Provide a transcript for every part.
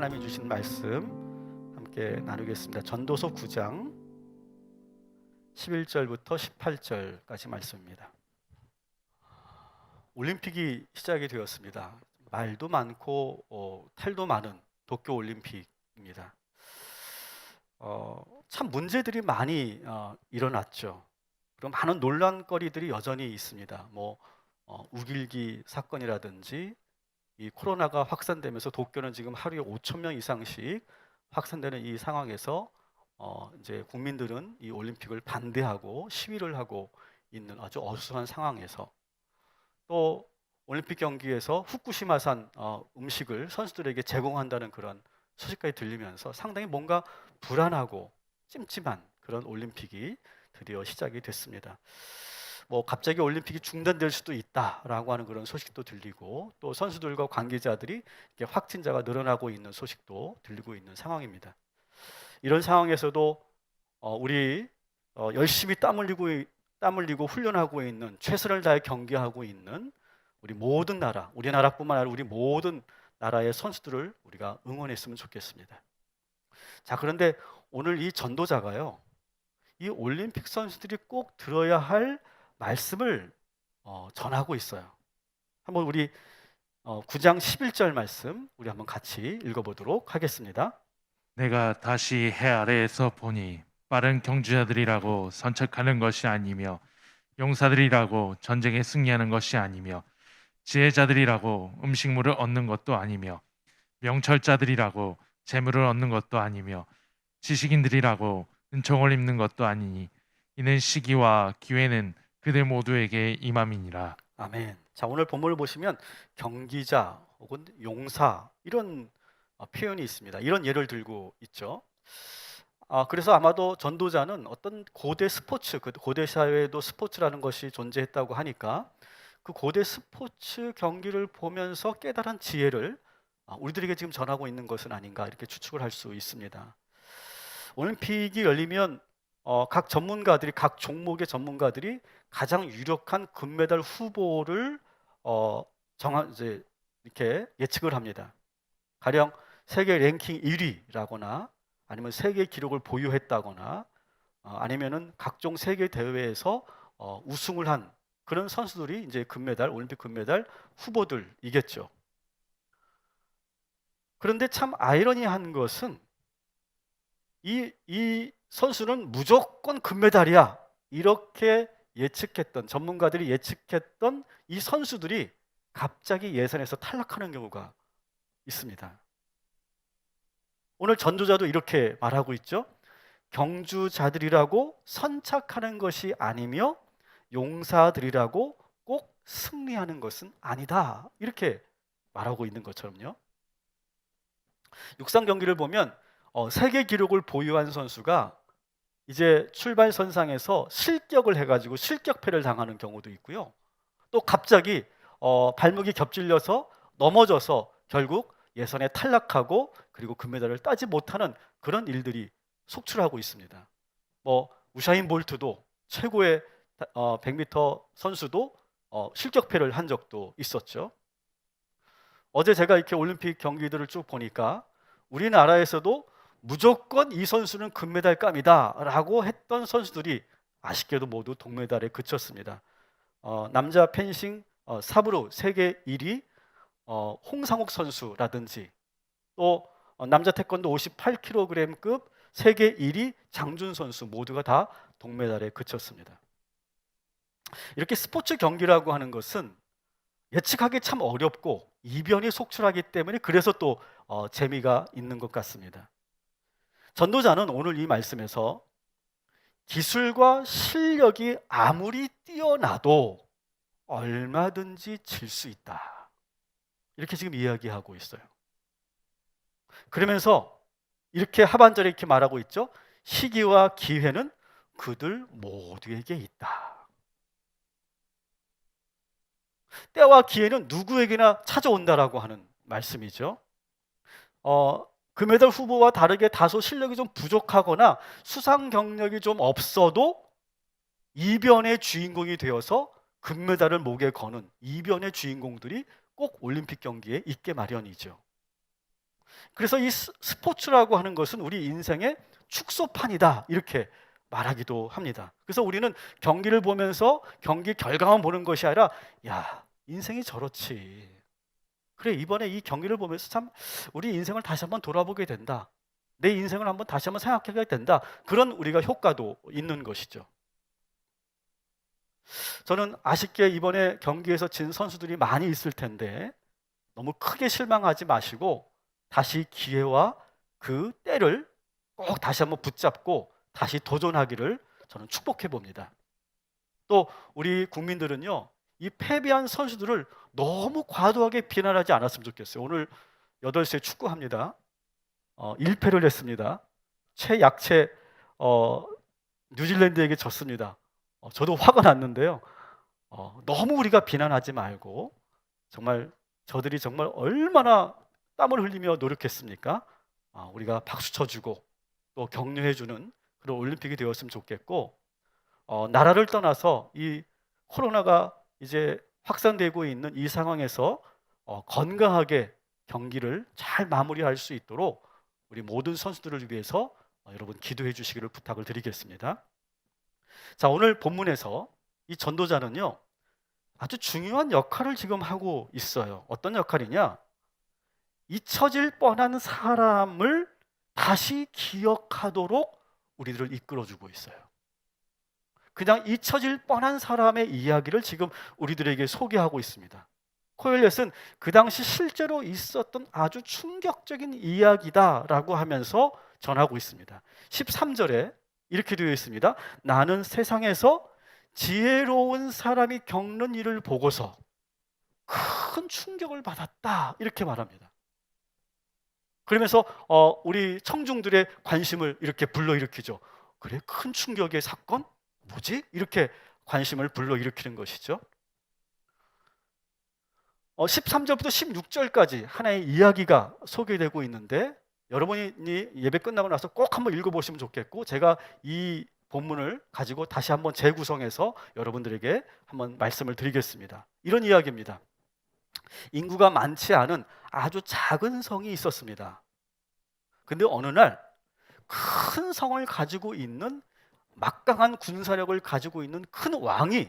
하나님이 주신 말씀 함께 나누겠습니다. 전도서 9장 11절부터 18절까지 말씀입니다. 올림픽이 시작이 되었습니다. 말도 많고 탈도 많은 도쿄 올림픽입니다. 참 문제들이 많이 일어났죠. 그리고 많은 논란거리들이 여전히 있습니다. 우길기 사건이라든지 이 코로나가 확산되면서 도쿄는 지금 하루에 5천 명 이상씩 확산되는 이 상황에서 이제 국민들은 이 올림픽을 반대하고 시위를 하고 있는 아주 어수선한 상황에서 또 올림픽 경기에서 후쿠시마산 음식을 선수들에게 제공한다는 그런 소식까지 들리면서 상당히 뭔가 불안하고 찜찜한 그런 올림픽이 드디어 시작이 됐습니다. 갑자기 올림픽이 중단될 수도 있다라고 하는 그런 소식도 들리고 또 선수들과 관계자들이 확진자가 늘어나고 있는 소식도 들리고 있는 상황입니다. 이런 상황에서도 우리 열심히 땀 흘리고 훈련하고 있는 최선을 다해 경기하고 있는 우리 모든 나라, 우리나라뿐만 아니라 우리 모든 나라의 선수들을 우리가 응원했으면 좋겠습니다. 자, 그런데 오늘 이 전도자가요, 이 올림픽 선수들이 꼭 들어야 할 말씀을 전하고 있어요. 한번 우리 9장 11절 말씀 우리 한번 같이 읽어보도록 하겠습니다. 내가 다시 해 아래에서 보니 빠른 경주자들이라고 선척하는 것이 아니며 용사들이라고 전쟁에 승리하는 것이 아니며 지혜자들이라고 음식물을 얻는 것도 아니며 명철자들이라고 재물을 얻는 것도 아니며 지식인들이라고 은총을 입는 것도 아니니 이는 시기와 기회는 그들 모두에게 임함이니라. 아멘. 자, 오늘 본문을 보시면 경기자 혹은 용사 이런 표현이 있습니다. 이런 예를 들고 있죠. 그래서 아마도 전도자는 어떤 고대 스포츠, 그 고대 사회에도 스포츠라는 것이 존재했다고 하니까 그 고대 스포츠 경기를 보면서 깨달은 지혜를 우리들에게 지금 전하고 있는 것은 아닌가 이렇게 추측을 할 수 있습니다. 올림픽이 열리면 각 전문가들이 각 종목의 전문가들이 가장 유력한 금메달 후보를 이제 이렇게 예측을 합니다. 가령 세계 랭킹 1위라거나 아니면 세계 기록을 보유했다거나 아니면은 각종 세계 대회에서 우승을 한 그런 선수들이 이제 올림픽 금메달 후보들이겠죠. 그런데 참 아이러니한 것은 이 선수는 무조건 금메달이야 이렇게 전문가들이 예측했던 이 선수들이 갑자기 예선에서 탈락하는 경우가 있습니다. 오늘 전도자도 이렇게 말하고 있죠. 경주자들이라고 선착하는 것이 아니며 용사들이라고 꼭 승리하는 것은 아니다 이렇게 말하고 있는 것처럼요. 육상 경기를 보면 세계 기록을 보유한 선수가 이제 출발선상에서 실격을 해가지고 실격패를 당하는 경우도 있고요. 또 갑자기 발목이 겹질려서 넘어져서 결국 예선에 탈락하고 그리고 금메달을 따지 못하는 그런 일들이 속출하고 있습니다. 우사인 볼트도 최고의 100m 선수도 실격패를 한 적도 있었죠. 어제 제가 이렇게 올림픽 경기들을 쭉 보니까 우리나라에서도 무조건 이 선수는 금메달감이다 라고 했던 선수들이 아쉽게도 모두 동메달에 그쳤습니다. 남자 펜싱 사브르 세계 1위 홍상욱 선수라든지 또 남자 태권도 58kg급 세계 1위 장준 선수 모두가 다 동메달에 그쳤습니다. 이렇게 스포츠 경기라고 하는 것은 예측하기 참 어렵고 이변이 속출하기 때문에 그래서 또 재미가 있는 것 같습니다. 전도자는 오늘 이 말씀에서 기술과 실력이 아무리 뛰어나도 얼마든지 질 수 있다 이렇게 지금 이야기하고 있어요. 그러면서 이렇게 하반절에 이렇게 말하고 있죠. 시기와 기회는 그들 모두에게 있다. 때와 기회는 누구에게나 찾아온다라고 하는 말씀이죠. 금메달 후보와 다르게 다소 실력이 좀 부족하거나 수상 경력이 좀 없어도 이변의 주인공이 되어서 금메달을 목에 거는 이변의 주인공들이 꼭 올림픽 경기에 있게 마련이죠. 그래서 이 스포츠라고 하는 것은 우리 인생의 축소판이다 이렇게 말하기도 합니다. 그래서 우리는 경기를 보면서 경기 결과만 보는 것이 아니라 야, 인생이 저렇지. 그래, 이번에 이 경기를 보면서 참 우리 인생을 다시 한번 돌아보게 된다. 내 인생을 한번 다시 한번 생각하게 된다. 그런 우리가 효과도 있는 것이죠. 저는 아쉽게 이번에 경기에서 진 선수들이 많이 있을 텐데 너무 크게 실망하지 마시고 다시 기회와 그 때를 꼭 다시 한번 붙잡고 다시 도전하기를 저는 축복해 봅니다. 또 우리 국민들은요, 이 패배한 선수들을 너무 과도하게 비난하지 않았으면 좋겠어요. 오늘 8시에 축구합니다. 1패를 했습니다. 최약체 뉴질랜드에게 졌습니다. 저도 화가 났는데요. 너무 우리가 비난하지 말고 정말 저들이 정말 얼마나 땀을 흘리며 노력했습니까? 우리가 박수 쳐주고 또 격려해주는 그런 올림픽이 되었으면 좋겠고, 나라를 떠나서 이 코로나가 이제 확산되고 있는 이 상황에서 건강하게 경기를 잘 마무리할 수 있도록 우리 모든 선수들을 위해서 여러분 기도해 주시기를 부탁을 드리겠습니다. 자, 오늘 본문에서 이 전도자는요, 아주 중요한 역할을 지금 하고 있어요. 어떤 역할이냐? 잊혀질 뻔한 사람을 다시 기억하도록 우리들을 이끌어주고 있어요. 그냥 잊혀질 뻔한 사람의 이야기를 지금 우리들에게 소개하고 있습니다. 코엘렛은 그 당시 실제로 있었던 아주 충격적인 이야기다라고 하면서 전하고 있습니다. 13절에 이렇게 되어 있습니다. 나는 세상에서 지혜로운 사람이 겪는 일을 보고서 큰 충격을 받았다 이렇게 말합니다. 그러면서 우리 청중들의 관심을 이렇게 불러일으키죠. 그래, 큰 충격의 사건? 뭐지? 이렇게 관심을 불러일으키는 것이죠. 13절부터 16절까지 하나의 이야기가 소개되고 있는데 여러분이 예배 끝나고 나서 꼭 한번 읽어보시면 좋겠고, 제가 이 본문을 가지고 다시 한번 재구성해서 여러분들에게 한번 말씀을 드리겠습니다. 이런 이야기입니다. 인구가 많지 않은 아주 작은 성이 있었습니다. 근데 어느 날 큰 성을 가지고 있는 막강한 군사력을 가지고 있는 큰 왕이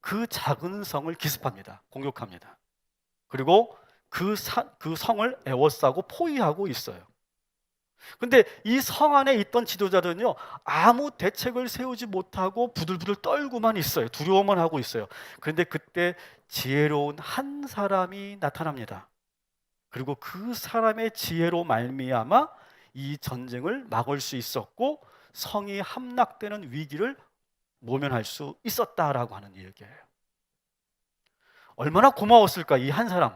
그 작은 성을 기습합니다. 공격합니다. 그리고 그 성을 에워싸고 포위하고 있어요. 근데 이 성 안에 있던 지도자들은요, 아무 대책을 세우지 못하고 부들부들 떨고만 있어요. 두려워만 하고 있어요. 그런데 그때 지혜로운 한 사람이 나타납니다. 그리고 그 사람의 지혜로 말미암아 이 전쟁을 막을 수 있었고 성이 함락되는 위기를 모면할 수 있었다라고 하는 얘기예요. 얼마나 고마웠을까, 이 한 사람.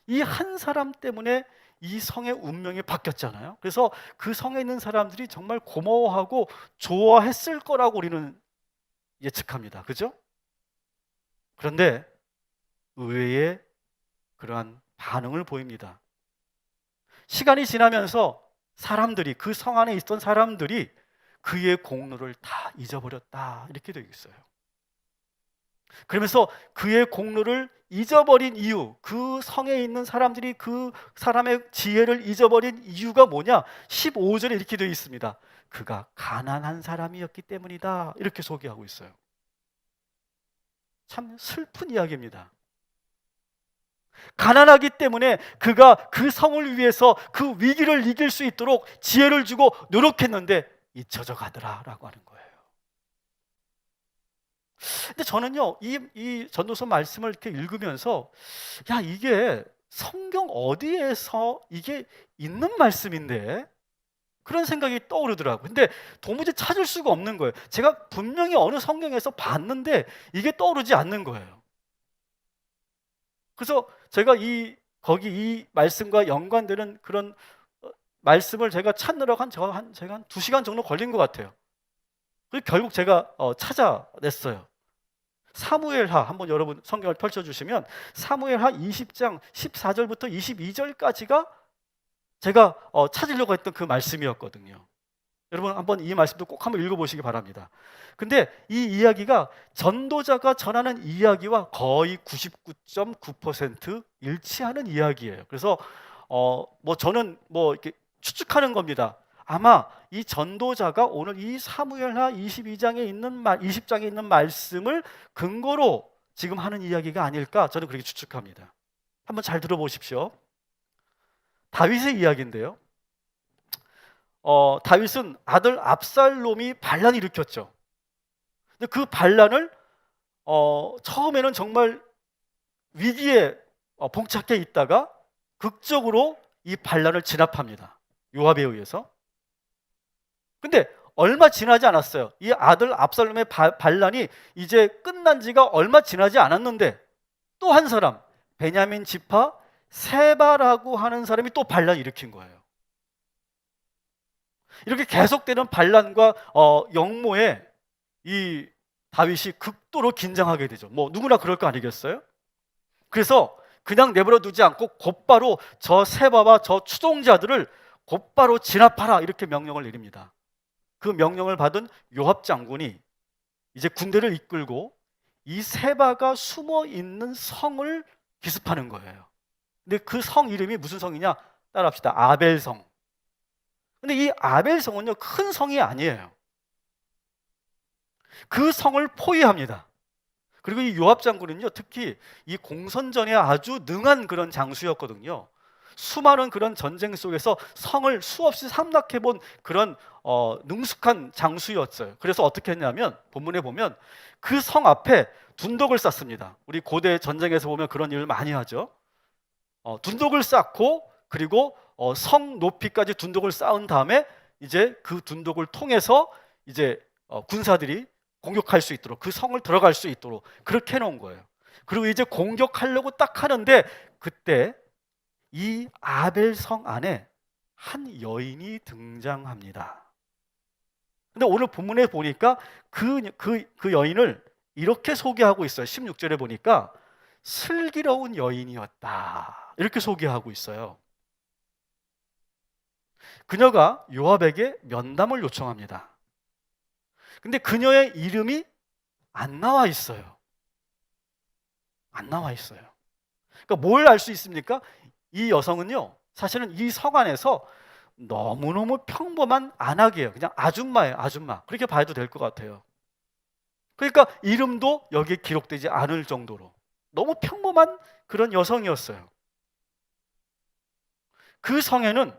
이 한 사람 때문에 이 성의 운명이 바뀌었잖아요. 그래서 그 성에 있는 사람들이 정말 고마워하고 좋아했을 거라고 우리는 예측합니다. 그죠? 그런데 의외의 그러한 반응을 보입니다. 시간이 지나면서 사람들이, 그 성 안에 있던 사람들이 그의 공로를 다 잊어버렸다 이렇게 되어 있어요. 그러면서 그의 공로를 잊어버린 이유, 그 성에 있는 사람들이 그 사람의 지혜를 잊어버린 이유가 뭐냐? 15절에 이렇게 되어 있습니다. 그가 가난한 사람이었기 때문이다 이렇게 소개하고 있어요. 참 슬픈 이야기입니다. 가난하기 때문에 그가 그 성을 위해서 그 위기를 이길 수 있도록 지혜를 주고 노력했는데 잊혀져 가더라라고 하는 거예요. 근데 저는요, 이 전도서 말씀을 이렇게 읽으면서 야, 이게 성경 어디에서 이게 있는 말씀인데? 그런 생각이 떠오르더라고요. 근데 도무지 찾을 수가 없는 거예요. 제가 분명히 어느 성경에서 봤는데 이게 떠오르지 않는 거예요. 그래서 제가 거기 이 말씀과 연관되는 그런 말씀을 제가 찾느라 제가 한 2시간 정도 걸린 것 같아요. 그리고 결국 제가 찾아냈어요. 사무엘하, 한번 여러분 성경을 펼쳐주시면 사무엘하 20장 14절부터 22절까지가 제가 찾으려고 했던 그 말씀이었거든요. 여러분 한번 이 말씀도 꼭 한번 읽어보시기 바랍니다. 근데 이 이야기가 전도자가 전하는 이야기와 거의 99.9% 일치하는 이야기예요. 그래서 뭐 저는 뭐 이렇게 추측하는 겁니다. 아마 이 전도자가 오늘 이 사무엘하 22장에 있는 20장에 있는 말씀을 근거로 지금 하는 이야기가 아닐까 저는 그렇게 추측합니다. 한번 잘 들어보십시오. 다윗의 이야기인데요. 다윗은 아들 압살롬이 반란을 일으켰죠. 근데 그 반란을 처음에는 정말 위기에 봉착해 있다가 극적으로 이 반란을 진압합니다. 요압에 의해서. 근데 얼마 지나지 않았어요. 이 아들 압살롬의 반란이 이제 끝난 지가 얼마 지나지 않았는데 또 한 사람, 베냐민 지파 세바라고 하는 사람이 또 반란을 일으킨 거예요. 이렇게 계속되는 반란과 역모에 이 다윗이 극도로 긴장하게 되죠. 뭐 누구나 그럴 거 아니겠어요? 그래서 그냥 내버려 두지 않고 곧바로 저 세바와 저 추종자들을 곧바로 진압하라 이렇게 명령을 내립니다. 그 명령을 받은 요압 장군이 이제 군대를 이끌고 이 세바가 숨어 있는 성을 기습하는 거예요. 근데 그 성 이름이 무슨 성이냐? 따라합시다. 아벨성. 근데 이 아벨성은요, 큰 성이 아니에요. 그 성을 포위합니다. 그리고 이 요압 장군은요, 특히 이 공선전에 아주 능한 그런 장수였거든요. 수많은 그런 전쟁 속에서 성을 수없이 함락해 본 그런 능숙한 장수였어요. 그래서 어떻게 했냐면 본문에 보면 그 성 앞에 둔덕을 쌓습니다. 우리 고대 전쟁에서 보면 그런 일을 많이 하죠. 둔덕을 쌓고 그리고 성 높이까지 둔덕을 쌓은 다음에 이제 그 둔덕을 통해서 이제 군사들이 공격할 수 있도록 그 성을 들어갈 수 있도록 그렇게 해놓은 거예요. 그리고 이제 공격하려고 딱 하는데 그때 이 아벨성 안에 한 여인이 등장합니다. 근데 오늘 본문에 보니까 그 여인을 이렇게 소개하고 있어요. 16절에 보니까 슬기로운 여인이었다. 이렇게 소개하고 있어요. 그녀가 요압에게 면담을 요청합니다. 근데 그녀의 이름이 안 나와 있어요. 안 나와 있어요. 그러니까 뭘 알 수 있습니까? 이 여성은요, 사실은 이 성 안에서 너무너무 평범한 안악이에요. 그냥 아줌마예요, 아줌마. 그렇게 봐도 될 것 같아요. 그러니까 이름도 여기에 기록되지 않을 정도로 너무 평범한 그런 여성이었어요. 그 성에는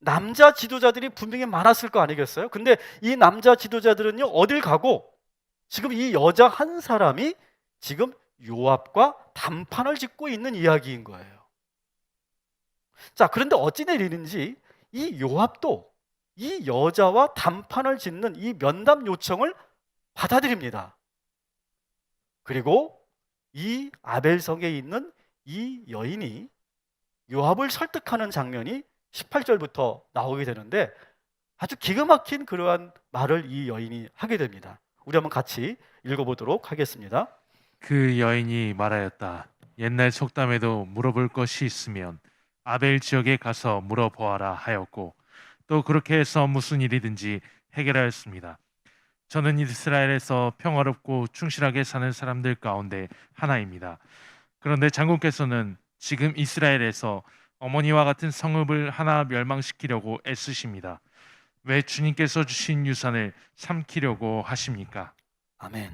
남자 지도자들이 분명히 많았을 거 아니겠어요? 근데 이 남자 지도자들은요, 어딜 가고 지금 이 여자 한 사람이 지금 요압과 담판을 짓고 있는 이야기인 거예요. 자, 그런데 어찌 된 일인지 이 요압도 이 여자와 담판을 짓는 이 면담 요청을 받아들입니다. 그리고 이 아벨성에 있는 이 여인이 요압을 설득하는 장면이 18절부터 나오게 되는데 아주 기가 막힌 그러한 말을 이 여인이 하게 됩니다. 우리 한번 같이 읽어보도록 하겠습니다. 그 여인이 말하였다. 옛날 속담에도 물어볼 것이 있으면 아벨 지역에 가서 물어보아라 하였고 또 그렇게 해서 무슨 일이든지 해결하였습니다. 저는 이스라엘에서 평화롭고 충실하게 사는 사람들 가운데 하나입니다. 그런데 장군께서는 지금 이스라엘에서 어머니와 같은 성읍을 하나 멸망시키려고 애쓰십니다. 왜 주님께서 주신 유산을 삼키려고 하십니까? 아멘.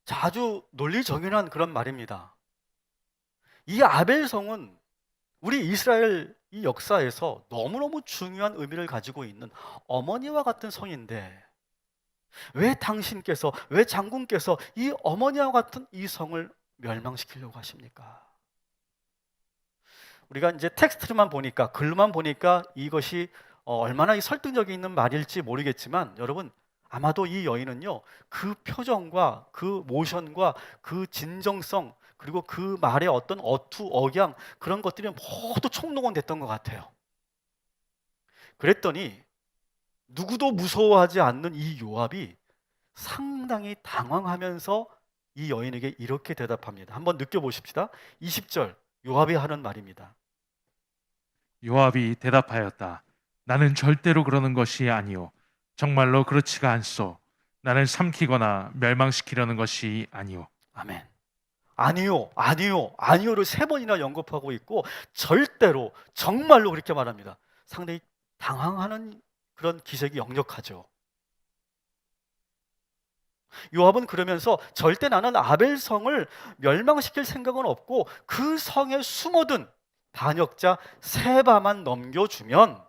자, 아주 논리정연한 그런 말입니다. 이 아벨성은 우리 이스라엘 이 역사에서 너무너무 중요한 의미를 가지고 있는 어머니와 같은 성인데 왜 당신께서, 왜 장군께서 이 어머니와 같은 이 성을 멸망시키려고 하십니까? 우리가 이제 텍스트만 보니까, 글만 보니까 이것이 얼마나 설득력이 있는 말일지 모르겠지만 여러분, 아마도 이 여인은요, 그 표정과 그 모션과 그 진정성 그리고 그 말의 어떤 어투, 억양 그런 것들이 모두 총동원 됐던 것 같아요. 그랬더니 누구도 무서워하지 않는 이 요압이 상당히 당황하면서 이 여인에게 이렇게 대답합니다. 한번 느껴보십시다. 20절 요압이 하는 말입니다. 요압이 대답하였다. 나는 절대로 그러는 것이 아니오. 정말로 그렇지가 않소. 나는 삼키거나 멸망시키려는 것이 아니오. 아멘. 아니요, 아니요, 아니요를 3번이나 언급하고 있고 절대로 정말로 그렇게 말합니다. 상당히 당황하는 그런 기색이 역력하죠. 요압은 그러면서 절대 나는 아벨 성을 멸망시킬 생각은 없고 그 성에 숨어든 반역자 세바만 넘겨주면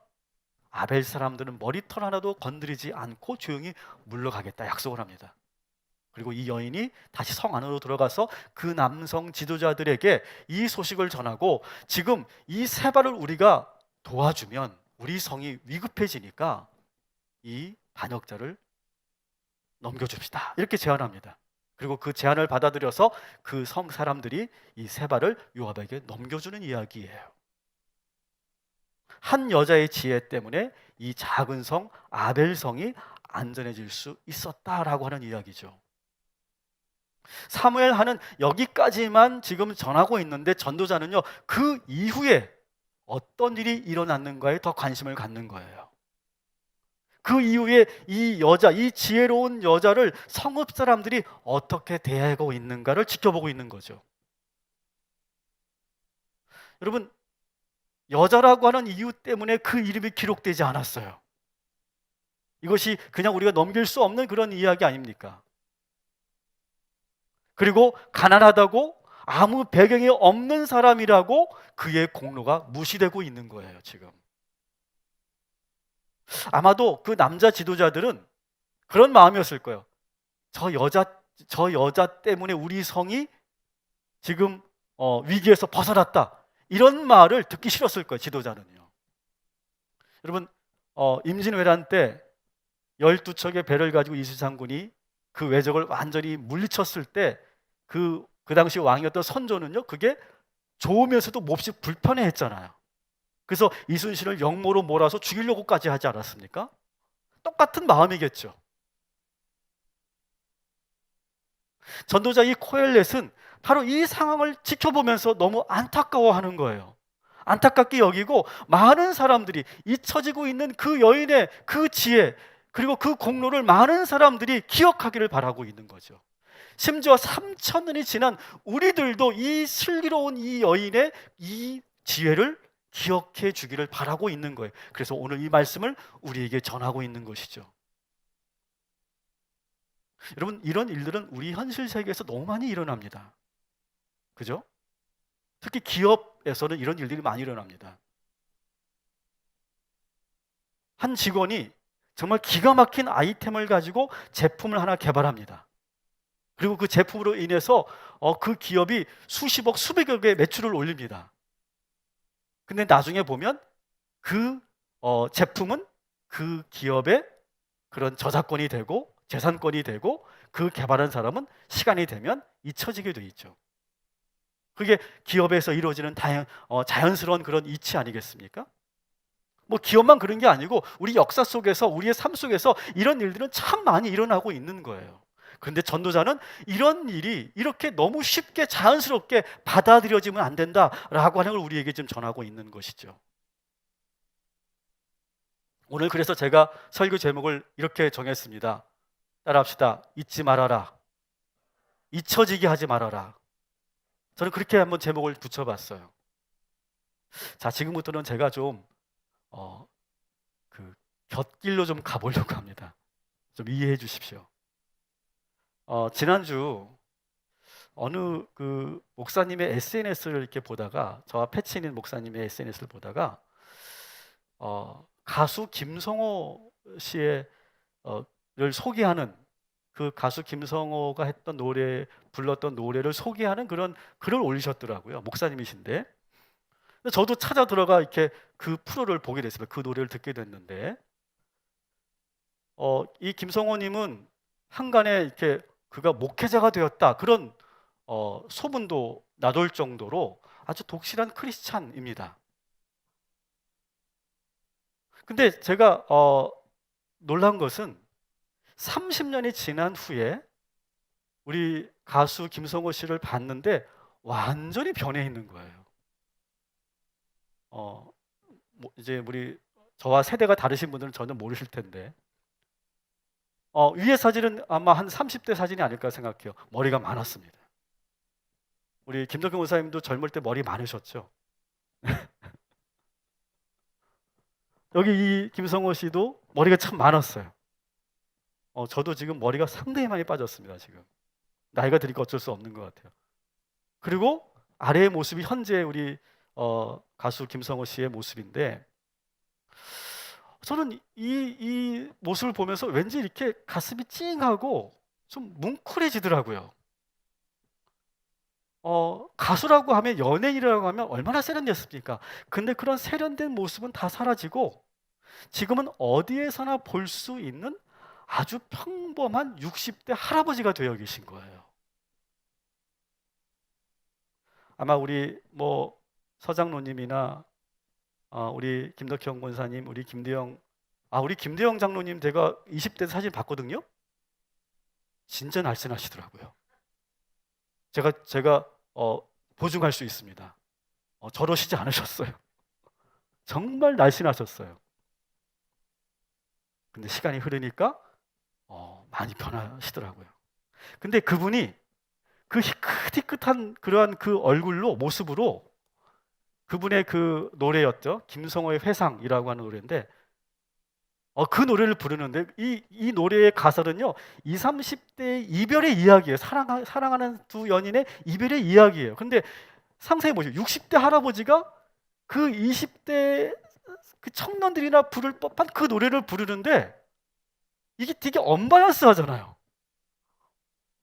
아벨 사람들은 머리털 하나도 건드리지 않고 조용히 물러가겠다 약속을 합니다. 그리고 이 여인이 다시 성 안으로 들어가서 그 남성 지도자들에게 이 소식을 전하고 지금 이 세바를 우리가 도와주면 우리 성이 위급해지니까 이 반역자를 넘겨줍시다 이렇게 제안합니다. 그리고 그 제안을 받아들여서 그 성 사람들이 이 세바를 요압에게 넘겨주는 이야기예요. 한 여자의 지혜 때문에 이 작은 성 아벨성이 안전해질 수 있었다라고 하는 이야기죠. 사무엘 하는 여기까지만 지금 전하고 있는데 전도자는요 그 이후에 어떤 일이 일어났는가에 더 관심을 갖는 거예요. 그 이후에 이 여자, 이 지혜로운 여자를 성읍 사람들이 어떻게 대하고 있는가를 지켜보고 있는 거죠. 여러분, 여자라고 하는 이유 때문에 그 이름이 기록되지 않았어요. 이것이 그냥 우리가 넘길 수 없는 그런 이야기 아닙니까? 그리고 가난하다고 아무 배경이 없는 사람이라고 그의 공로가 무시되고 있는 거예요, 지금. 아마도 그 남자 지도자들은 그런 마음이었을 거예요. 저 여자 때문에 우리 성이 지금 위기에서 벗어났다. 이런 말을 듣기 싫었을 거예요, 지도자는요. 여러분, 임진왜란 때 12척의 배를 가지고 이순신 장군이 그 왜적을 완전히 물리쳤을 때 그 당시 왕이었던 선조는요, 그게 좋으면서도 몹시 불편해 했잖아요. 그래서 이순신을 역모로 몰아서 죽이려고까지 하지 않았습니까? 똑같은 마음이겠죠. 전도자 이 코엘렛은 바로 이 상황을 지켜보면서 너무 안타까워하는 거예요. 안타깝게 여기고 많은 사람들이 잊혀지고 있는 그 여인의 그 지혜 그리고 그 공로를 많은 사람들이 기억하기를 바라고 있는 거죠. 심지어 3,000년이 지난 우리들도 이 슬기로운 이 여인의 이 지혜를 기억해 주기를 바라고 있는 거예요. 그래서 오늘 이 말씀을 우리에게 전하고 있는 것이죠. 여러분, 이런 일들은 우리 현실 세계에서 너무 많이 일어납니다. 그죠? 특히 기업에서는 이런 일들이 많이 일어납니다. 한 직원이 정말 기가 막힌 아이템을 가지고 제품을 하나 개발합니다. 그리고 그 제품으로 인해서 그 기업이 수십억, 수백억의 매출을 올립니다. 근데 나중에 보면 그 제품은 그 기업의 그런 저작권이 되고 재산권이 되고 그 개발한 사람은 시간이 되면 잊혀지게 돼 있죠. 그게 기업에서 이루어지는 자연스러운 그런 이치 아니겠습니까? 뭐 기업만 그런 게 아니고 우리 역사 속에서 우리의 삶 속에서 이런 일들은 참 많이 일어나고 있는 거예요. 그런데 전도자는 이런 일이 이렇게 너무 쉽게 자연스럽게 받아들여지면 안 된다라고 하는 걸 우리에게 좀 전하고 있는 것이죠. 오늘 그래서 제가 설교 제목을 이렇게 정했습니다. 따라합시다. 잊지 말아라. 잊혀지게 하지 말아라. 저는 그렇게 한번 제목을 붙여봤어요. 자, 지금부터는 제가 좀 그 곁길로 좀 가보려고 합니다. 좀 이해해 주십시오. 지난주 어느 그 목사님의 SNS를 이렇게 보다가 저와 패치 있는 목사님의 SNS를 보다가 가수 김성호 씨의 를 소개하는 그 가수 김성호가 했던 노래 불렀던 노래를 소개하는 그런 글을 올리셨더라고요. 목사님이신데 저도 찾아 들어가 이렇게 그 프로를 보게 됐습니다. 그 노래를 듣게 됐는데 이 김성호님은 한간에 이렇게 그가 목회자가 되었다 그런 소문도 나돌 정도로 아주 독실한 크리스찬입니다. 근데 제가 놀란 것은 30년이 지난 후에 우리 가수 김성호 씨를 봤는데 완전히 변해 있는 거예요. 이제 우리 저와 세대가 다르신 분들은 전혀 모르실 텐데 위의 사진은 아마 한 30대 사진이 아닐까 생각해요. 머리가 많았습니다. 우리 김덕경 원사님도 젊을 때 머리 많으셨죠? 여기 이 김성호 씨도 머리가 참 많았어요. 저도 지금 머리가 상당히 많이 빠졌습니다, 지금. 나이가 드니까 어쩔 수 없는 것 같아요. 그리고 아래의 모습이 현재 우리 가수 김성호 씨의 모습인데, 저는 이 모습을 보면서 왠지 이렇게 가슴이 찡하고 좀 뭉클해지더라고요. 가수라고 하면, 연예인이라고 하면 얼마나 세련됐습니까? 근데 그런 세련된 모습은 다 사라지고 지금은 어디에서나 볼 수 있는 아주 평범한 60대 할아버지가 되어 계신 거예요. 아마 우리 뭐 서장로님이나 우리 김덕형 권사님, 우리 김대영 장로님, 제가 20대 사진 봤거든요. 진짜 날씬하시더라고요. 제가 보증할 수 있습니다. 저러시지 않으셨어요. 정말 날씬하셨어요. 근데 시간이 흐르니까 많이 변하시더라고요. 근데 그분이 그 희끗희끗한 그러한 그 얼굴로, 모습으로, 그분의 그 노래였죠. 김성호의 회상이라고 하는 노래인데, 그 노래를 부르는데 이 노래의 가사는요, 20, 30대의 이별의 이야기예요. 사랑하는 두 연인의 이별의 이야기예요. 근데 상상해 보세요. 60대 할아버지가 그 20대 그 청년들이나 부를 법한 그 노래를 부르는데, 이게 되게 언밸런스하잖아요.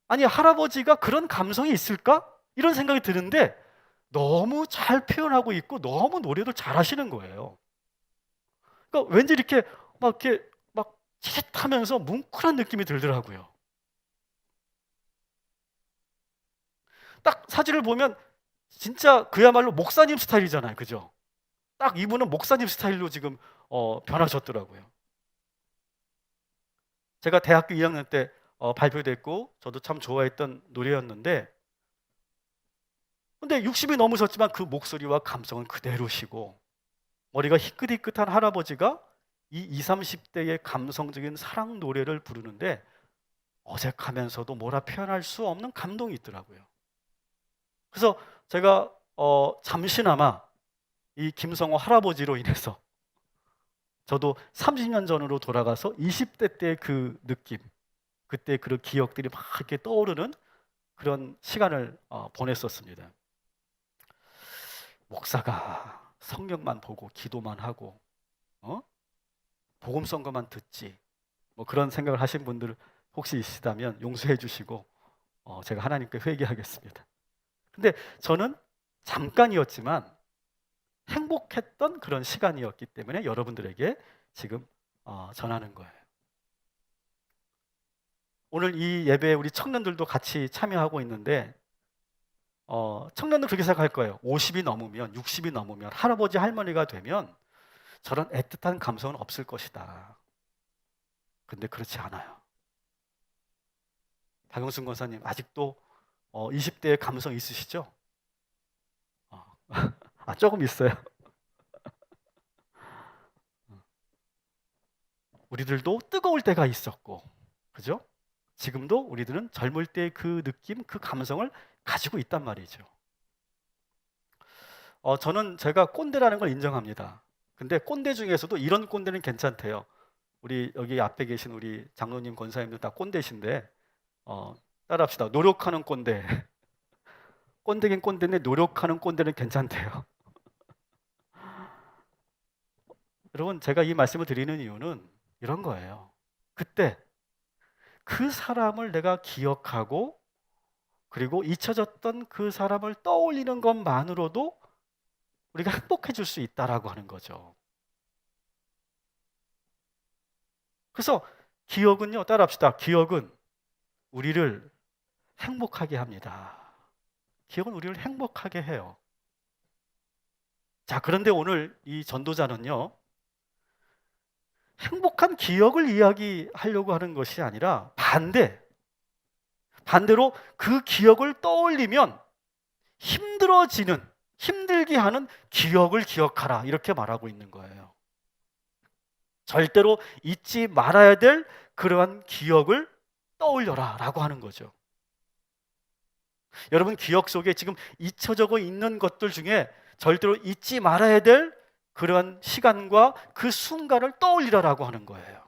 아니, 할아버지가 그런 감성이 있을까? 이런 생각이 드는데 너무 잘 표현하고 있고 너무 노래도 잘하시는 거예요. 그러니까 왠지 이렇게 막 찌릿하면서 뭉클한 느낌이 들더라고요. 딱 사진을 보면 진짜 그야말로 목사님 스타일이잖아요, 그죠? 딱 이분은 목사님 스타일로 지금 변하셨더라고요. 제가 대학교 2학년 때 발표됐고 저도 참 좋아했던 노래였는데, 근데 60이 넘으셨지만 그 목소리와 감성은 그대로시고, 머리가 희끗희끗한 할아버지가 이 20, 30대의 감성적인 사랑 노래를 부르는데 어색하면서도 뭐라 표현할 수 없는 감동이 있더라고요. 그래서 제가 잠시나마 이 김성호 할아버지로 인해서 저도 30년 전으로 돌아가서 20대 때의 그 느낌, 그때 그런 기억들이 막 이렇게 떠오르는 그런 시간을 보냈었습니다. 목사가 성경만 보고 기도만 하고 복음 선거만 듣지, 뭐 그런 생각을 하신 분들 혹시 있으시다면 용서해 주시고 제가 하나님께 회개하겠습니다. 근데 저는 잠깐이었지만 행복했던 그런 시간이었기 때문에 여러분들에게 지금 전하는 거예요. 오늘 이 예배에 우리 청년들도 같이 참여하고 있는데, 청년들 그렇게 생각할 거예요. 50이 넘으면, 60이 넘으면, 할아버지 할머니가 되면 저런 애틋한 감성은 없을 것이다. 근데 그렇지 않아요. 박영순 권사님 아직도 20대의 감성 있으시죠? 조금 있어요. 우리들도 뜨거울 때가 있었고, 그죠? 지금도 우리들은 젊을 때의 그 느낌, 그 감성을 가지고 있단 말이죠. 저는 제가 꼰대라는 걸 인정합니다. 근데 꼰대 중에서도 이런 꼰대는 괜찮대요. 우리 여기 앞에 계신 우리 장로님, 권사님들 다 꼰대신데 따라합시다. 노력하는 꼰대. 꼰대긴 꼰대인데 노력하는 꼰대는 괜찮대요. 여러분, 제가 이 말씀을 드리는 이유는 이런 거예요. 그때 그 사람을 내가 기억하고, 그리고 잊혀졌던 그 사람을 떠올리는 것만으로도 우리가 행복해질 수 있다라고 하는 거죠. 그래서 기억은요, 따라합시다. 기억은 우리를 행복하게 합니다. 기억은 우리를 행복하게 해요. 자, 그런데 오늘 이 전도자는요, 행복한 기억을 이야기하려고 하는 것이 아니라 반대로 그 기억을 떠올리면 힘들게 하는 기억을 기억하라, 이렇게 말하고 있는 거예요. 절대로 잊지 말아야 될 그러한 기억을 떠올려라 라고 하는 거죠. 여러분 기억 속에 지금 잊혀져 있는 것들 중에 절대로 잊지 말아야 될 그러한 시간과 그 순간을 떠올리라라고 하는 거예요.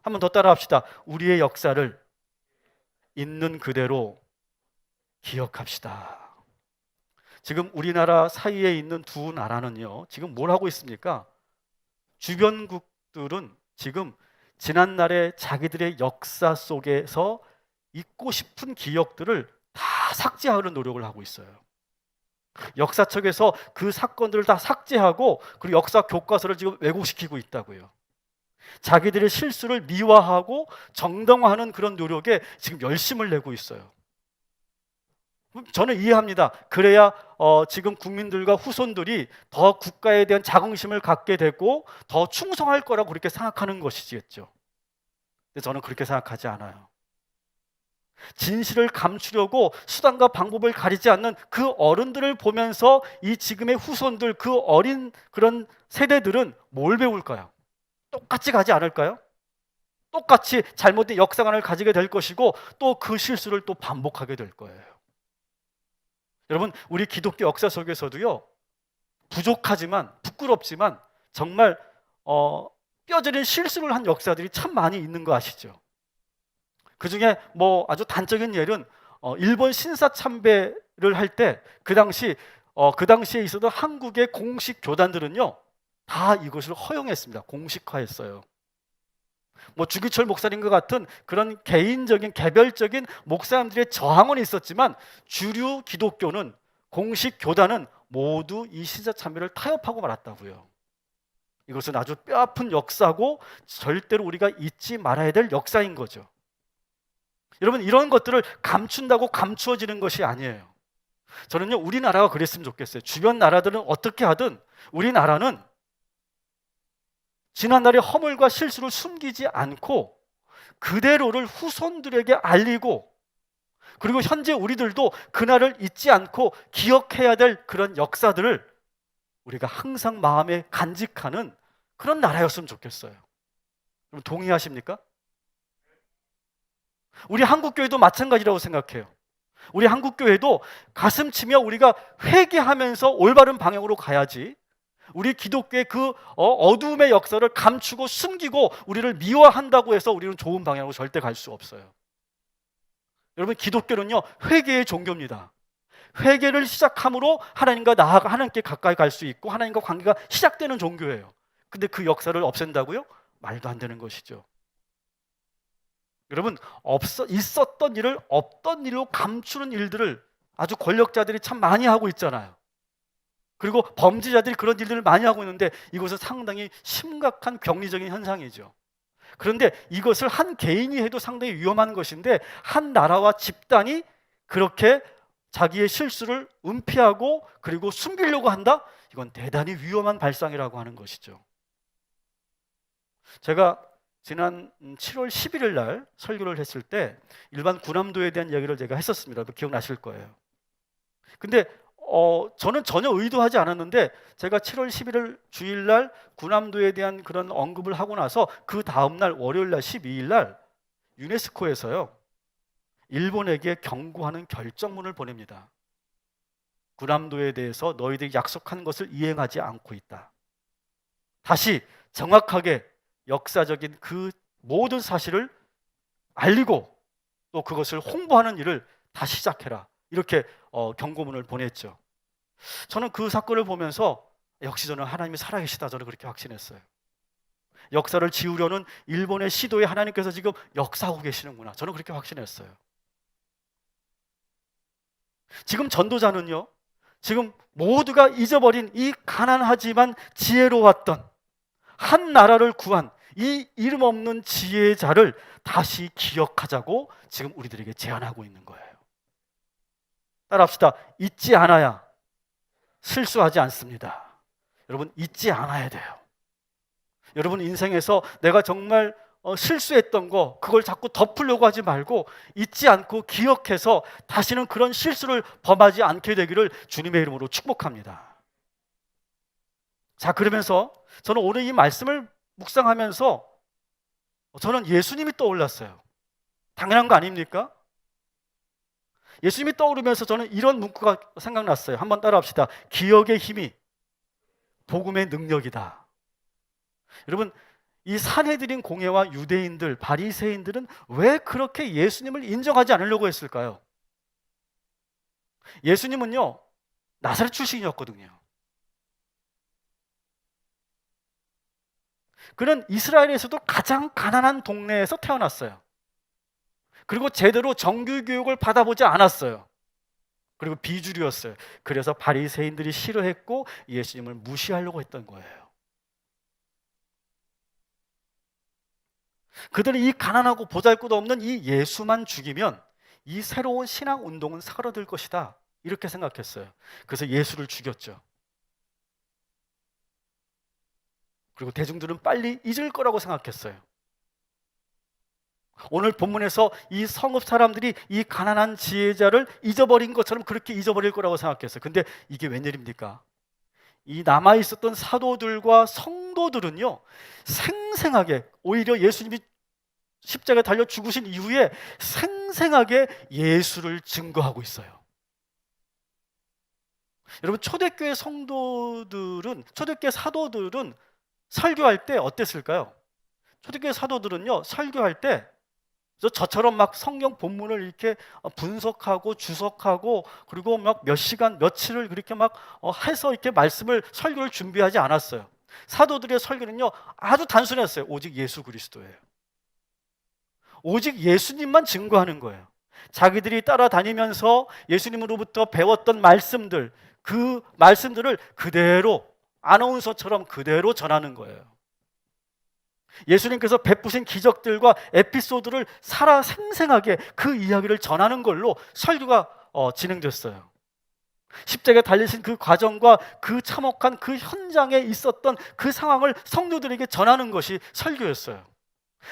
한 번 더 따라합시다. 우리의 역사를 있는 그대로 기억합시다. 지금 우리나라 사이에 있는 두 나라는요, 지금 뭘 하고 있습니까? 주변국들은 지금 지난날의 자기들의 역사 속에서 잊고 싶은 기억들을 다 삭제하는 노력을 하고 있어요. 역사책에서 그 사건들을 다 삭제하고 그리고 역사 교과서를 지금 왜곡시키고 있다고요. 자기들의 실수를 미화하고 정당화하는 그런 노력에 지금 열심을 내고 있어요. 저는 이해합니다. 그래야 지금 국민들과 후손들이 더 국가에 대한 자긍심을 갖게 되고 더 충성할 거라고 그렇게 생각하는 것이겠죠. 근데 저는 그렇게 생각하지 않아요. 진실을 감추려고 수단과 방법을 가리지 않는 그 어른들을 보면서 이 지금의 후손들, 그 어린 그런 세대들은 뭘 배울까요? 똑같이 가지 않을까요? 똑같이 잘못된 역사관을 가지게 될 것이고 또 그 실수를 또 반복하게 될 거예요. 여러분, 우리 기독교 역사 속에서도요, 부족하지만 부끄럽지만 정말 뼈저린 실수를 한 역사들이 참 많이 있는 거 아시죠? 그 중에 뭐 아주 단적인 예는 일본 신사 참배를 할 때 그 당시에 있었던 한국의 공식 교단들은요 다 이것을 허용했습니다. 공식화했어요. 뭐 주기철 목사님과 같은 그런 개인적인 개별적인 목사님들의 저항은 있었지만 주류 기독교는 공식 교단은 모두 이 신사 참배를 타협하고 말았다고요. 이것은 아주 뼈아픈 역사고 절대로 우리가 잊지 말아야 될 역사인 거죠. 여러분, 이런 것들을 감춘다고 감추어지는 것이 아니에요. 저는요, 우리나라가 그랬으면 좋겠어요. 주변 나라들은 어떻게 하든 우리나라는 지난날의 허물과 실수를 숨기지 않고 그대로를 후손들에게 알리고, 그리고 현재 우리들도 그날을 잊지 않고 기억해야 될 그런 역사들을 우리가 항상 마음에 간직하는 그런 나라였으면 좋겠어요. 여러분 동의하십니까? 우리 한국교회도 마찬가지라고 생각해요. 우리 한국교회도 가슴 치며 우리가 회개하면서 올바른 방향으로 가야지, 우리 기독교의 그 어두움의 역사를 감추고 숨기고 우리를 미화한다고 해서 우리는 좋은 방향으로 절대 갈 수 없어요. 여러분, 기독교는요 회개의 종교입니다. 회개를 시작함으로 하나님과 나아가 하나님께 가까이 갈 수 있고 하나님과 관계가 시작되는 종교예요. 근데 그 역사를 없앤다고요? 말도 안 되는 것이죠. 여러분, 있었던 일을 없던 일로 감추는 일들을 아주 권력자들이 참 많이 하고 있잖아요. 그리고 범죄자들이 그런 일들을 많이 하고 있는데 이것은 상당히 심각한 병리적인 현상이죠. 그런데 이것을 한 개인이 해도 상당히 위험한 것인데 한 나라와 집단이 그렇게 자기의 실수를 은폐하고 그리고 숨기려고 한다? 이건 대단히 위험한 발상이라고 하는 것이죠. 제가 지난 7월 11일 날 설교를 했을 때 일반 군함도에 대한 이야기를 제가 했었습니다. 기억나실 거예요. 근데 저는 전혀 의도하지 않았는데 제가 7월 11일 주일날 군함도에 대한 그런 언급을 하고 나서 그 다음날 월요일날 12일날 유네스코에서요 일본에게 경고하는 결정문을 보냅니다. 군함도에 대해서 너희들이 약속한 것을 이행하지 않고 있다. 다시 정확하게 역사적인 그 모든 사실을 알리고 또 그것을 홍보하는 일을 다시 시작해라. 이렇게 경고문을 보냈죠. 저는 그 사건을 보면서 역시 저는 하나님이 살아계시다, 저는 그렇게 확신했어요. 역사를 지우려는 일본의 시도에 하나님께서 지금 역사하고 계시는구나, 저는 그렇게 확신했어요. 지금 전도자는요 지금 모두가 잊어버린 이 가난하지만 지혜로웠던 한 나라를 구한 이 이름 없는 지혜자를 다시 기억하자고 지금 우리들에게 제안하고 있는 거예요. 따라합시다. 잊지 않아야 실수하지 않습니다. 여러분, 잊지 않아야 돼요. 여러분 인생에서 내가 정말 실수했던 거 그걸 자꾸 덮으려고 하지 말고 잊지 않고 기억해서 다시는 그런 실수를 범하지 않게 되기를 주님의 이름으로 축복합니다. 자, 그러면서 저는 오늘 이 말씀을 묵상하면서 저는 예수님이 떠올랐어요. 당연한 거 아닙니까? 예수님이 떠오르면서 저는 이런 문구가 생각났어요. 한번 따라합시다. 기억의 힘이 복음의 능력이다. 여러분, 이 산헤드린 공회와 유대인들, 바리새인들은 왜 그렇게 예수님을 인정하지 않으려고 했을까요? 예수님은요, 나사렛 출신이었거든요. 그는 이스라엘에서도 가장 가난한 동네에서 태어났어요. 그리고 제대로 정규 교육을 받아보지 않았어요. 그리고 비주류였어요. 그래서 바리새인들이 싫어했고 예수님을 무시하려고 했던 거예요. 그들이 이 가난하고 보잘것없는 이 예수만 죽이면 이 새로운 신앙 운동은 사라질 것이다, 이렇게 생각했어요. 그래서 예수를 죽였죠. 그리고 대중들은 빨리 잊을 거라고 생각했어요. 오늘 본문에서 이 성읍 사람들이 이 가난한 지혜자를 잊어버린 것처럼 그렇게 잊어버릴 거라고 생각했어요. 근데 이게 웬일입니까? 이 남아있었던 사도들과 성도들은요, 생생하게, 오히려 예수님이 십자가에 달려 죽으신 이후에 생생하게 예수를 증거하고 있어요. 여러분, 초대교회 성도들은, 초대교회 사도들은 설교할 때 어땠을까요? 초대교회 사도들은요, 설교할 때 저처럼 막 성경 본문을 이렇게 분석하고 주석하고 그리고 막 몇 시간 며칠을 그렇게 막 해서 이렇게 말씀을 설교를 준비하지 않았어요. 사도들의 설교는요, 아주 단순했어요. 오직 예수 그리스도예요. 오직 예수님만 증거하는 거예요. 자기들이 따라다니면서 예수님으로부터 배웠던 말씀들, 그 말씀들을 그대로 아나운서처럼 그대로 전하는 거예요. 예수님께서 베푸신 기적들과 에피소드를 살아 생생하게 그 이야기를 전하는 걸로 설교가 진행됐어요. 십자가에 달리신 그 과정과 그 참혹한 그 현장에 있었던 그 상황을 성도들에게 전하는 것이 설교였어요.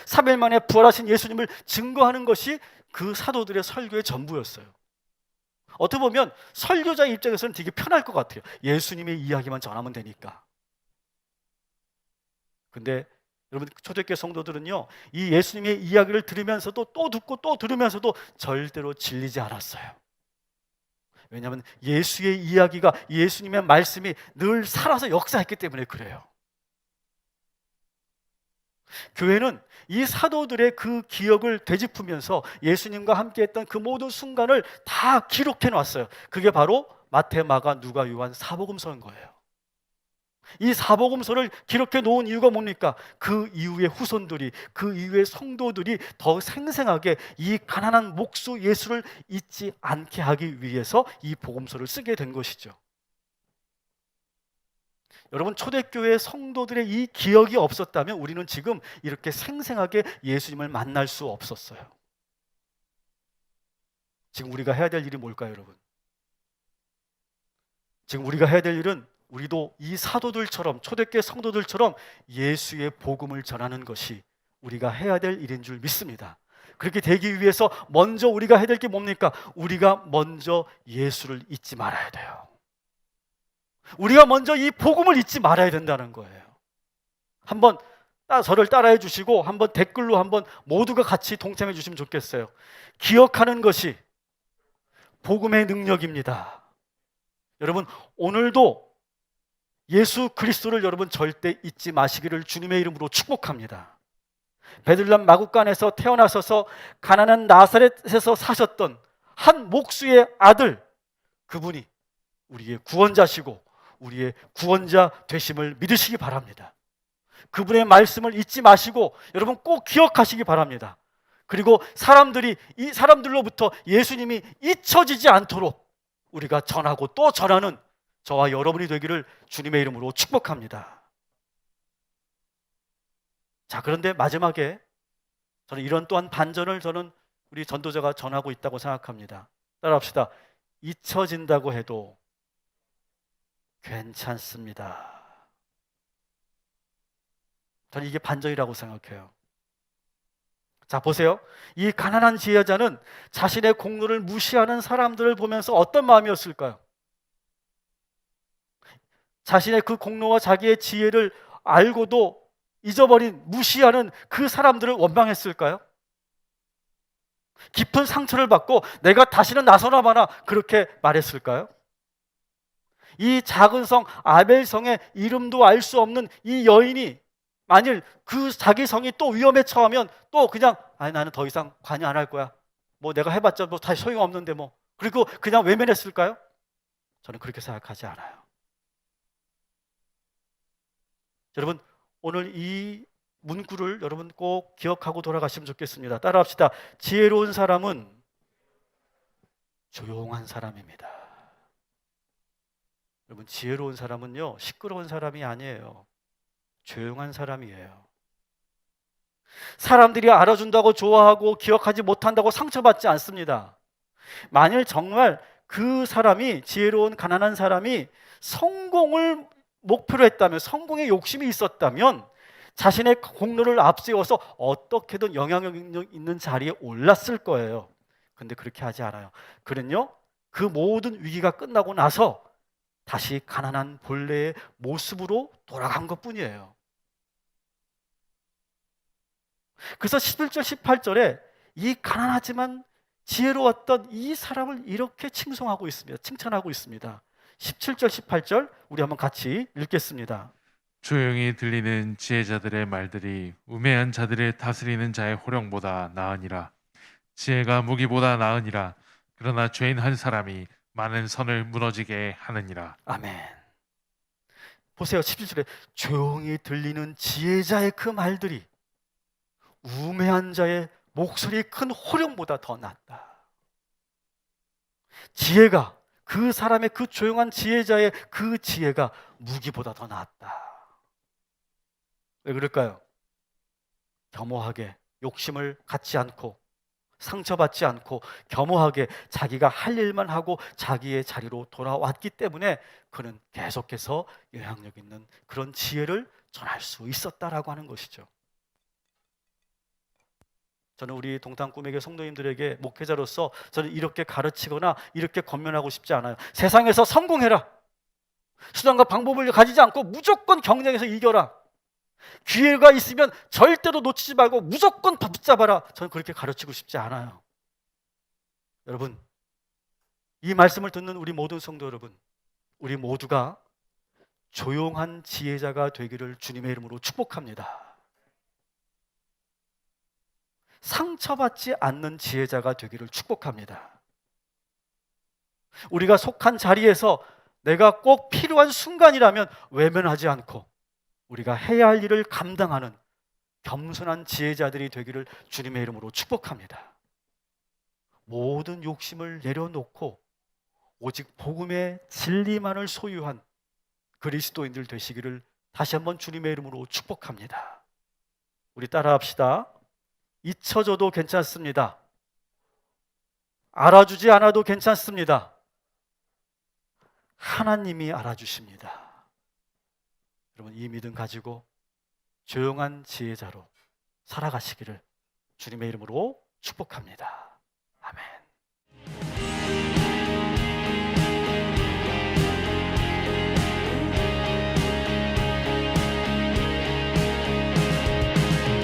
3일 만에 부활하신 예수님을 증거하는 것이 그 사도들의 설교의 전부였어요. 어떻게 보면 설교자 입장에서는 되게 편할 것 같아요. 예수님의 이야기만 전하면 되니까. 근데 여러분, 초대교회 성도들은요, 이 예수님의 이야기를 들으면서도 또 듣고 또 들으면서도 절대로 질리지 않았어요. 왜냐하면 예수의 이야기가, 예수님의 말씀이 늘 살아서 역사했기 때문에 그래요. 교회는 이 사도들의 그 기억을 되짚으면서 예수님과 함께했던 그 모든 순간을 다 기록해 놨어요. 그게 바로 마태, 마가, 누가, 요한 사복음서인 거예요. 이 사복음서를 기록해 놓은 이유가 뭡니까? 그 이후의 후손들이, 그 이후의 성도들이 더 생생하게 이 가난한 목수 예수를 잊지 않게 하기 위해서 이 복음서를 쓰게 된 것이죠. 여러분, 초대교회 성도들의 이 기억이 없었다면 우리는 지금 이렇게 생생하게 예수님을 만날 수 없었어요. 지금 우리가 해야 될 일이 뭘까요, 여러분? 지금 우리가 해야 될 일은 우리도 이 사도들처럼, 초대교회 성도들처럼 예수의 복음을 전하는 것이 우리가 해야 될 일인 줄 믿습니다. 그렇게 되기 위해서 먼저 우리가 해야 될 게 뭡니까? 우리가 먼저 예수를 잊지 말아야 돼요. 우리가 먼저 이 복음을 잊지 말아야 된다는 거예요. 한번 저를 따라해 주시고 한번 댓글로 한번 모두가 같이 동참해 주시면 좋겠어요. 기억하는 것이 복음의 능력입니다. 여러분, 오늘도 예수 그리스도를 여러분 절대 잊지 마시기를 주님의 이름으로 축복합니다. 베들레헴 마구간에서 태어나셔서 가난한 나사렛에서 사셨던 한 목수의 아들, 그분이 우리의 구원자시고 우리의 구원자 되심을 믿으시기 바랍니다. 그분의 말씀을 잊지 마시고 여러분 꼭 기억하시기 바랍니다. 그리고 이 사람들로부터 예수님이 잊혀지지 않도록 우리가 전하고 또 전하는 저와 여러분이 되기를 주님의 이름으로 축복합니다. 자, 그런데 마지막에 저는 이런 또한 반전을 우리 전도자가 전하고 있다고 생각합니다. 따라합시다. 잊혀진다고 해도 괜찮습니다. 저는 이게 반전이라고 생각해요. 자, 보세요. 이 가난한 지혜자는 자신의 공로를 무시하는 사람들을 보면서 어떤 마음이었을까요? 자신의 그 공로와 자기의 지혜를 알고도 잊어버린, 무시하는 그 사람들을 원망했을까요? 깊은 상처를 받고 내가 다시는 나서나 마나 그렇게 말했을까요? 이 작은 성 아벨성의 이름도 알 수 없는 이 여인이 만일 그 자기 성이 또 위험에 처하면 또 그냥 아니 나는 더 이상 관여 안 할 거야. 뭐 내가 해봤자 뭐 다시 소용없는데 뭐. 그리고 그냥 외면했을까요? 저는 그렇게 생각하지 않아요. 여러분 오늘 이 문구를 여러분 꼭 기억하고 돌아가시면 좋겠습니다. 따라합시다. 지혜로운 사람은 조용한 사람입니다. 여러분 지혜로운 사람은요 시끄러운 사람이 아니에요. 조용한 사람이에요. 사람들이 알아준다고 좋아하고 기억하지 못한다고 상처받지 않습니다. 만일 정말 그 사람이 지혜로운 가난한 사람이 성공을 목표로 했다면, 성공에 욕심이 있었다면 자신의 공로를 앞세워서 어떻게든 영향력 있는 자리에 올랐을 거예요. 근데 그렇게 하지 않아요. 그는요 그 모든 위기가 끝나고 나서 다시 가난한 본래의 모습으로 돌아간 것뿐이에요. 그래서 11절 18절에 이 가난하지만 지혜로웠던 이 사람을 이렇게 칭송하고 있습니다. 칭찬하고 있습니다. 17절 18절 우리 한번 같이 읽겠습니다. 조용히 들리는 지혜자들의 말들이 우매한 자들을 다스리는 자의 호령보다 나으니라. 지혜가 무기보다 나으니라. 그러나 죄인 한 사람이 많은 선을 무너지게 하느니라. 아멘. 보세요. 17절에 조용히 들리는 지혜자의 그 말들이 우매한 자의 목소리 큰 호령보다 더 낫다. 지혜가 그 사람의 그 조용한 지혜자의 그 지혜가 무기보다 더 낫다. 왜 그럴까요? 겸허하게 욕심을 갖지 않고 상처받지 않고 겸허하게 자기가 할 일만 하고 자기의 자리로 돌아왔기 때문에 그는 계속해서 영향력 있는 그런 지혜를 전할 수 있었다라고 하는 것이죠. 저는 우리 동탄 꿈에게 성도님들에게 목회자로서 저는 이렇게 가르치거나 이렇게 권면하고 싶지 않아요. 세상에서 성공해라. 수단과 방법을 가지지 않고 무조건 경쟁에서 이겨라. 기회가 있으면 절대로 놓치지 말고 무조건 붙잡아라. 저는 그렇게 가르치고 싶지 않아요. 여러분, 이 말씀을 듣는 우리 모든 성도 여러분, 우리 모두가 조용한 지혜자가 되기를 주님의 이름으로 축복합니다. 상처받지 않는 지혜자가 되기를 축복합니다. 우리가 속한 자리에서 내가 꼭 필요한 순간이라면 외면하지 않고 우리가 해야 할 일을 감당하는 겸손한 지혜자들이 되기를 주님의 이름으로 축복합니다. 모든 욕심을 내려놓고 오직 복음의 진리만을 소유한 그리스도인들 되시기를 다시 한번 주님의 이름으로 축복합니다. 우리 따라합시다. 잊혀져도 괜찮습니다. 알아주지 않아도 괜찮습니다. 하나님이 알아주십니다. 여러분 이 믿음 가지고 조용한 지혜자로 살아가시기를 주님의 이름으로 축복합니다.